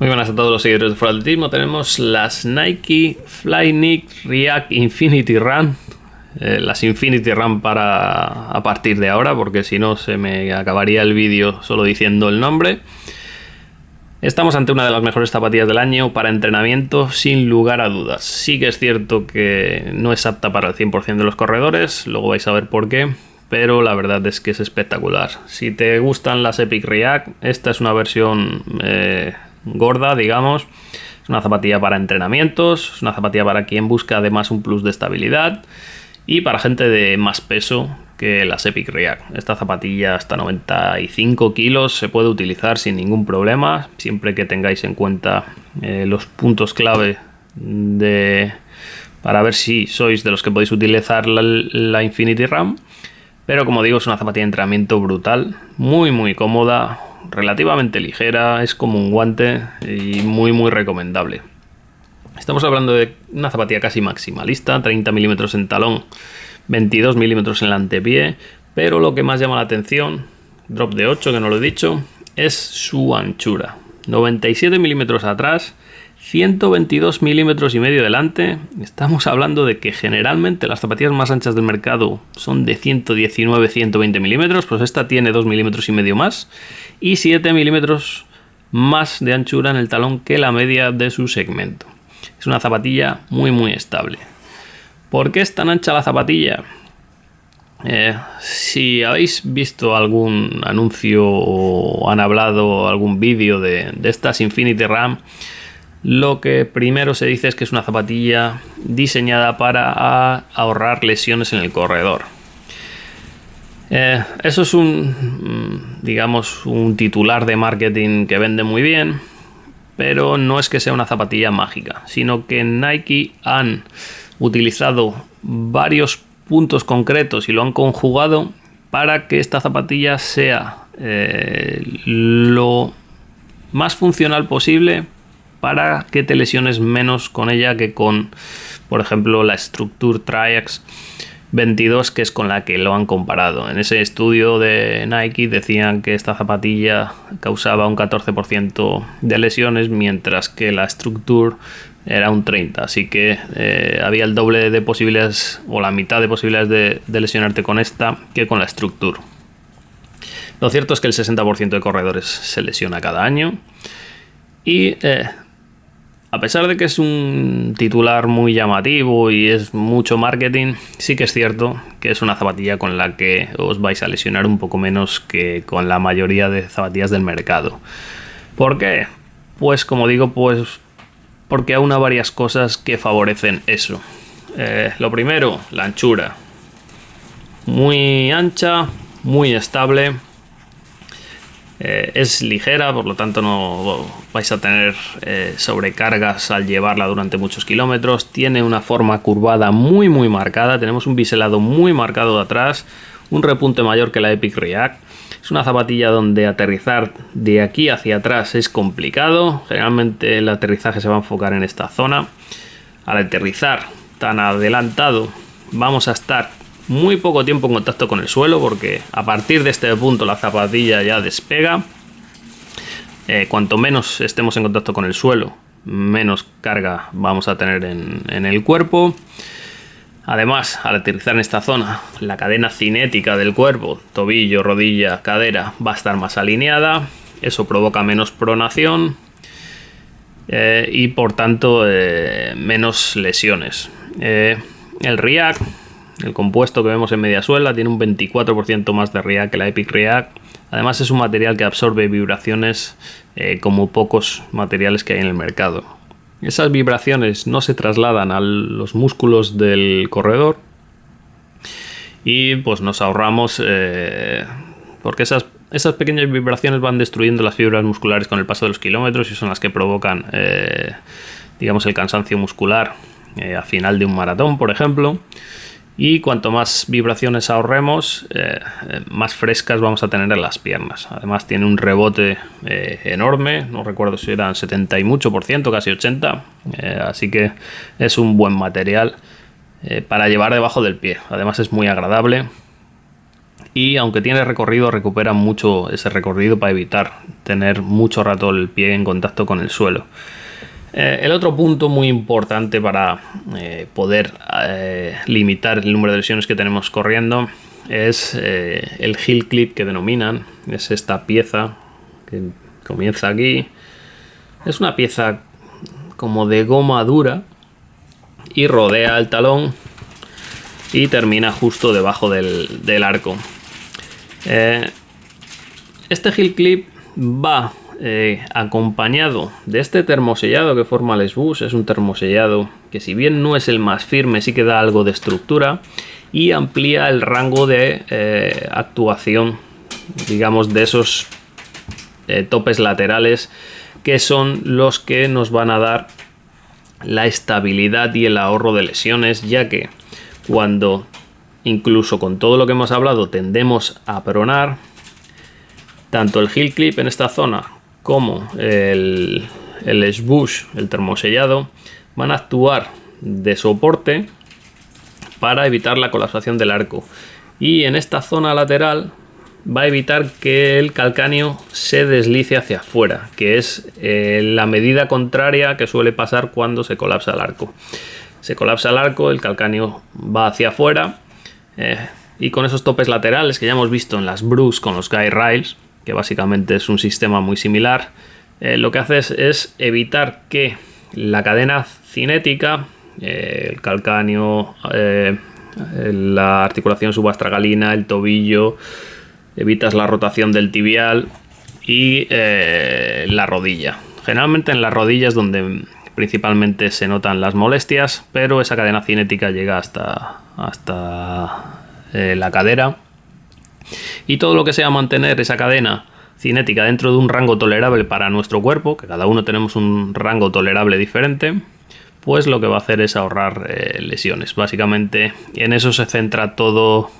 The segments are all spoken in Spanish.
Muy buenas a todos los seguidores de Fuera de Atletismo. Tenemos las Nike Flyknit React Infinity Run. Las Infinity Run a partir de ahora, porque si no se me acabaría el vídeo solo diciendo el nombre. Estamos ante una de las mejores zapatillas del año para entrenamiento, sin lugar a dudas. Sí que es cierto que no es apta para el 100% de los corredores, luego vais a ver por qué, pero la verdad es que es espectacular. Si te gustan las Epic React, esta es una versión gorda, digamos. Es una zapatilla para entrenamientos, es una zapatilla para quien busca además un plus de estabilidad y para gente de más peso que las Epic React. Esta zapatilla hasta 95 kilos se puede utilizar sin ningún problema, siempre que tengáis en cuenta los puntos clave para ver si sois de los que podéis utilizar la Infinity Run. Pero como digo, es una zapatilla de entrenamiento brutal, muy cómoda, relativamente ligera, es como un guante y muy recomendable. Estamos hablando de una zapatilla casi maximalista, 30 milímetros en talón, 22 milímetros en el antepié, pero lo que más llama la atención, drop de 8 que no lo he dicho, es su anchura. 97 milímetros atrás, 122 milímetros y medio delante. Estamos hablando de que generalmente las zapatillas más anchas del mercado son de 119-120 milímetros, pues esta tiene 2 milímetros y medio más y 7 milímetros más de anchura en el talón que la media de su segmento. Es una zapatilla muy estable. ¿Por qué es tan ancha la zapatilla? Si habéis visto algún anuncio o han hablado algún vídeo de estas Infinity Run, lo que primero se dice es que es una zapatilla diseñada para ahorrar lesiones en el corredor. Eso es digamos, un titular de marketing que vende muy bien, pero no es que sea una zapatilla mágica, sino que Nike han utilizado varios puntos concretos y lo han conjugado para que esta zapatilla sea lo más funcional posible para que te lesiones menos con ella que con, por ejemplo, la Structure Triax 22, que es con la que lo han comparado. En ese estudio de Nike decían que esta zapatilla causaba un 14% de lesiones, mientras que la Structure era un 30%, así que había el doble de posibilidades o la mitad de posibilidades de lesionarte con esta que con la Structure. Lo cierto es que el 60% de corredores se lesiona cada año y a pesar de que es un titular muy llamativo y es mucho marketing, sí que es cierto que es una zapatilla con la que os vais a lesionar un poco menos que con la mayoría de zapatillas del mercado. ¿Por qué? Pues como digo, porque aúna varias cosas que favorecen eso. Lo primero, la anchura. Muy ancha, muy estable. Es ligera, por lo tanto no vais a tener sobrecargas al llevarla durante muchos kilómetros. Tiene una forma curvada muy marcada. Tenemos un biselado muy marcado de atrás, un repunte mayor que la Epic React. Es una zapatilla donde aterrizar de aquí hacia atrás es complicado. Generalmente el aterrizaje se va a enfocar en esta zona. Al aterrizar tan adelantado vamos a estar muy poco tiempo en contacto con el suelo, porque a partir de este punto la zapatilla ya despega. Cuanto menos estemos en contacto con el suelo, menos carga vamos a tener en el cuerpo. Además, al aterrizar en esta zona, la cadena cinética del cuerpo, tobillo, rodilla, cadera, va a estar más alineada. Eso provoca menos pronación y por tanto menos lesiones. El React, el compuesto que vemos en media suela, tiene un 24% más de React que la Epic React. Además es un material que absorbe vibraciones como pocos materiales que hay en el mercado. Esas vibraciones no se trasladan a los músculos del corredor y pues nos ahorramos porque esas pequeñas vibraciones van destruyendo las fibras musculares con el paso de los kilómetros y son las que provocan digamos el cansancio muscular a final de un maratón, por ejemplo. Y cuanto más vibraciones ahorremos, más frescas vamos a tener en las piernas. Además tiene un rebote enorme, no recuerdo si eran 70 y mucho por ciento, casi 80%, así que es un buen material para llevar debajo del pie. Además es muy agradable y aunque tiene recorrido, recupera mucho ese recorrido para evitar tener mucho rato el pie en contacto con el suelo. El otro punto muy importante para poder limitar el número de lesiones que tenemos corriendo es el heel clip, que denominan. Es esta pieza que comienza aquí. Es una pieza como de goma dura y rodea el talón y termina justo debajo del arco. Este heel clip va acompañado de este termosellado que forma el S-Bush. Es un termosellado que, si bien no es el más firme, sí que da algo de estructura y amplía el rango de actuación, digamos, de esos topes laterales, que son los que nos van a dar la estabilidad y el ahorro de lesiones, ya que cuando, incluso con todo lo que hemos hablado, tendemos a pronar, tanto el heel clip en esta zona como el S-Bush, el termosellado, van a actuar de soporte para evitar la colapsación del arco, y en esta zona lateral va a evitar que el calcáneo se deslice hacia afuera, que es la medida contraria que suele pasar cuando se colapsa el arco. Se colapsa el arco, el calcáneo va hacia afuera, y con esos topes laterales que ya hemos visto en las Bruce con los guide rails, que básicamente es un sistema muy similar, lo que hace es evitar que la cadena cinética, el calcáneo, la articulación subastragalina, el tobillo, evitas la rotación del tibial y la rodilla. Generalmente en las rodillas donde principalmente se notan las molestias, pero esa cadena cinética llega hasta la cadera, y todo lo que sea mantener esa cadena cinética dentro de un rango tolerable para nuestro cuerpo, que cada uno tenemos un rango tolerable diferente, pues lo que va a hacer es ahorrar lesiones. Básicamente en eso se centra todo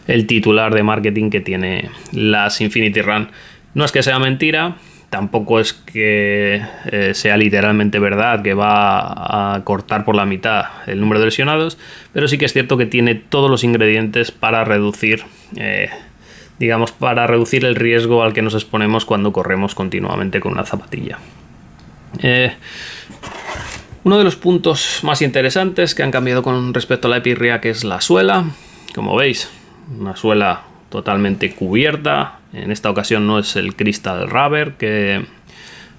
el titular de marketing que tiene las Infinity Run. No es que sea mentira, tampoco es que sea literalmente verdad que va a cortar por la mitad el número de lesionados, pero sí que es cierto que tiene todos los ingredientes para reducir, para reducir el riesgo al que nos exponemos cuando corremos continuamente con una zapatilla. Uno de los puntos más interesantes que han cambiado con respecto a la Epic React es la suela. Como veis, una suela totalmente cubierta. En esta ocasión no es el Crystal Rubber, que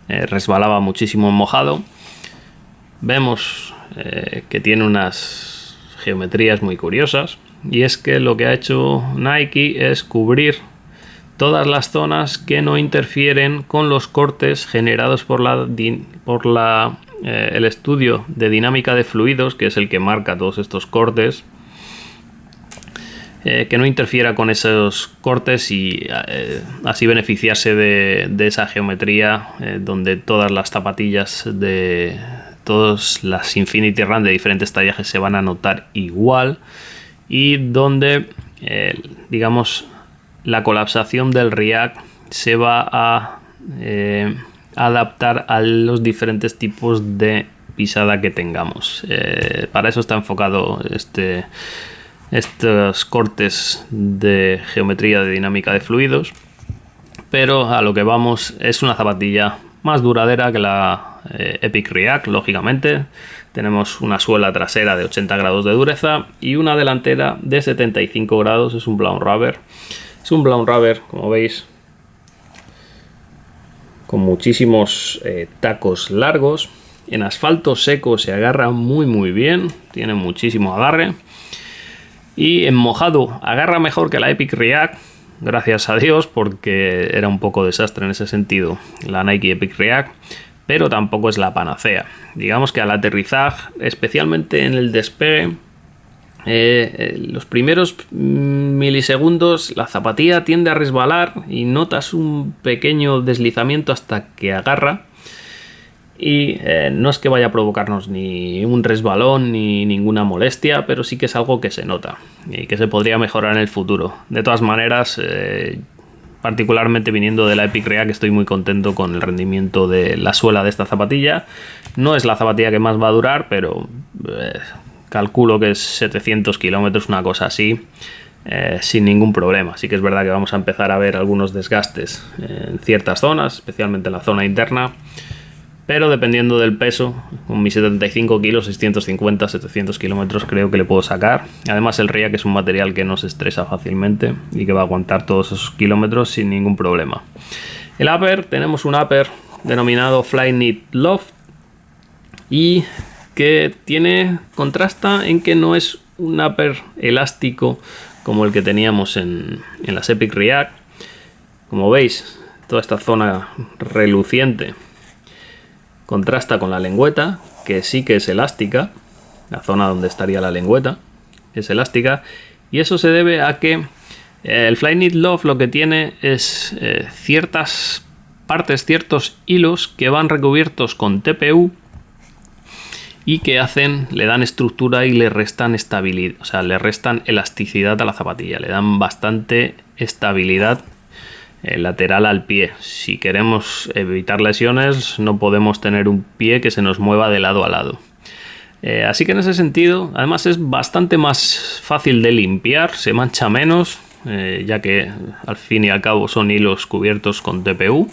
resbalaba muchísimo en mojado. Vemos que tiene unas geometrías muy curiosas, y es que lo que ha hecho Nike es cubrir todas las zonas que no interfieren con los cortes generados por el estudio de dinámica de fluidos, que es el que marca todos estos cortes, que no interfiera con esos cortes, y así beneficiarse de esa geometría donde todas las zapatillas de todas las Infinity Run de diferentes tallajes se van a notar igual, y donde la colapsación del React se va a adaptar a los diferentes tipos de pisada que tengamos. Para eso está enfocado estos cortes de geometría de dinámica de fluidos, pero a lo que vamos es una zapatilla más duradera que la Epic React. Lógicamente tenemos una suela trasera de 80 grados de dureza y una delantera de 75 grados. Es un Brown Rubber. Es un Brown Rubber, como veis, con muchísimos tacos largos. En asfalto seco se agarra muy bien, tiene muchísimo agarre, y en mojado agarra mejor que la Epic React, gracias a Dios, porque era un poco desastre en ese sentido la Nike Epic React, pero tampoco es la panacea. Digamos que al aterrizaje, especialmente en el despegue, los primeros milisegundos la zapatilla tiende a resbalar y notas un pequeño deslizamiento hasta que agarra, y no es que vaya a provocarnos ni un resbalón ni ninguna molestia, pero sí que es algo que se nota y que se podría mejorar en el futuro. De todas maneras, particularmente viniendo de la Epic React, estoy muy contento con el rendimiento de la suela de esta zapatilla. No es la zapatilla que más va a durar, pero calculo que es 700 kilómetros, una cosa así. sin ningún problema. Sí que es verdad que vamos a empezar a ver algunos desgastes en ciertas zonas, especialmente en la zona interna, pero dependiendo del peso, con mis 75 kilos, 650, 700 kilómetros creo que le puedo sacar. Además el RIAC es un material que no se estresa fácilmente y que va a aguantar todos esos kilómetros sin ningún problema. El upper, tenemos un upper denominado Flyknit Loft y que contrasta en que no es un upper elástico como el que teníamos en las Epic React. Como veis, toda esta zona reluciente contrasta con la lengüeta, que sí que es elástica. La zona donde estaría la lengüeta es elástica, y eso se debe a que el Flyknit Loft lo que tiene es ciertas partes, ciertos hilos que van recubiertos con TPU y que le dan estructura y le restan estabilidad, o sea, le restan elasticidad a la zapatilla, le dan bastante estabilidad lateral al pie. Si queremos evitar lesiones, no podemos tener un pie que se nos mueva de lado a lado. Así que en ese sentido, además es bastante más fácil de limpiar, se mancha menos, ya que al fin y al cabo son hilos cubiertos con TPU.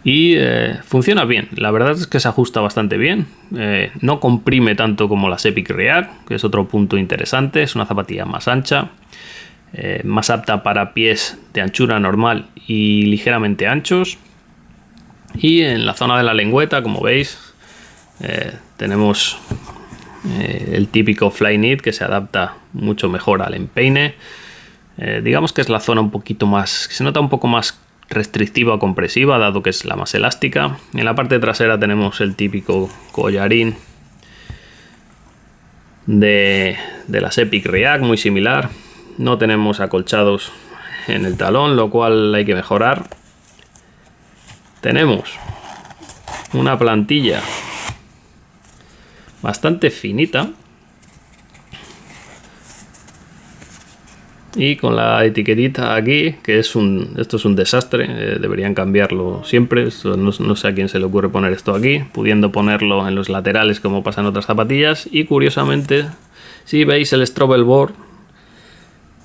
Y funciona bien, la verdad es que se ajusta bastante bien, no comprime tanto como las Epic React, que es otro punto interesante. Es una zapatilla más ancha, más apta para pies de anchura normal y ligeramente anchos. Y en la zona de la lengüeta, como veis, tenemos el típico Flyknit, que se adapta mucho mejor al empeine. Digamos que es la zona un poquito más, que se nota un poco más restrictiva o compresiva, dado que es la más elástica. En la parte trasera tenemos el típico collarín de las Epic React, muy similar. No tenemos acolchados en el talón, lo cual hay que mejorar. Tenemos una plantilla bastante finita y con la etiquetita aquí, que esto es un desastre, deberían cambiarlo siempre. No sé a quién se le ocurre poner esto aquí, pudiendo ponerlo en los laterales como pasa en otras zapatillas. Y curiosamente, si veis el Strobel Board,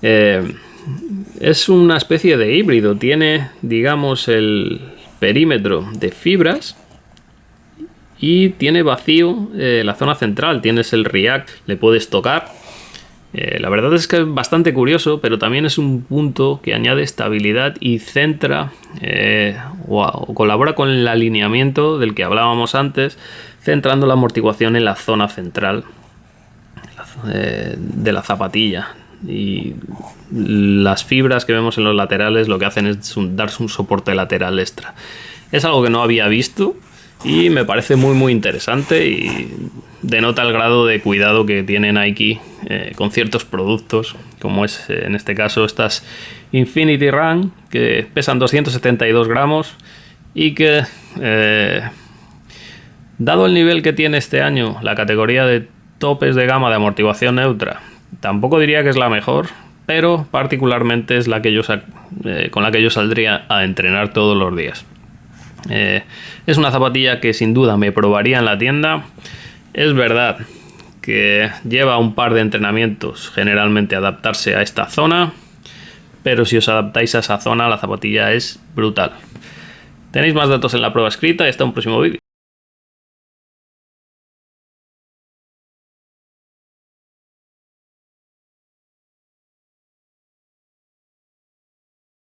es una especie de híbrido. Tiene, digamos, el perímetro de fibras y tiene vacío la zona central. Tienes el RIAC, le puedes tocar. La verdad es que es bastante curioso, pero también es un punto que añade estabilidad y centra o colabora con el alineamiento del que hablábamos antes, centrando la amortiguación en la zona central de la zapatilla. Y las fibras que vemos en los laterales lo que hacen es darse un soporte lateral extra. Es algo que no había visto y me parece muy interesante, y denota el grado de cuidado que tiene Nike con ciertos productos, como es en este caso estas Infinity Run, que pesan 272 gramos y que dado el nivel que tiene este año la categoría de topes de gama de amortiguación neutra, tampoco diría que es la mejor, pero particularmente es la que con la que yo saldría a entrenar todos los días. Es una zapatilla que sin duda me probaría en la tienda. Es verdad que lleva un par de entrenamientos generalmente adaptarse a esta zona, pero si os adaptáis a esa zona, la zapatilla es brutal. Tenéis más datos en la prueba escrita y hasta un próximo vídeo.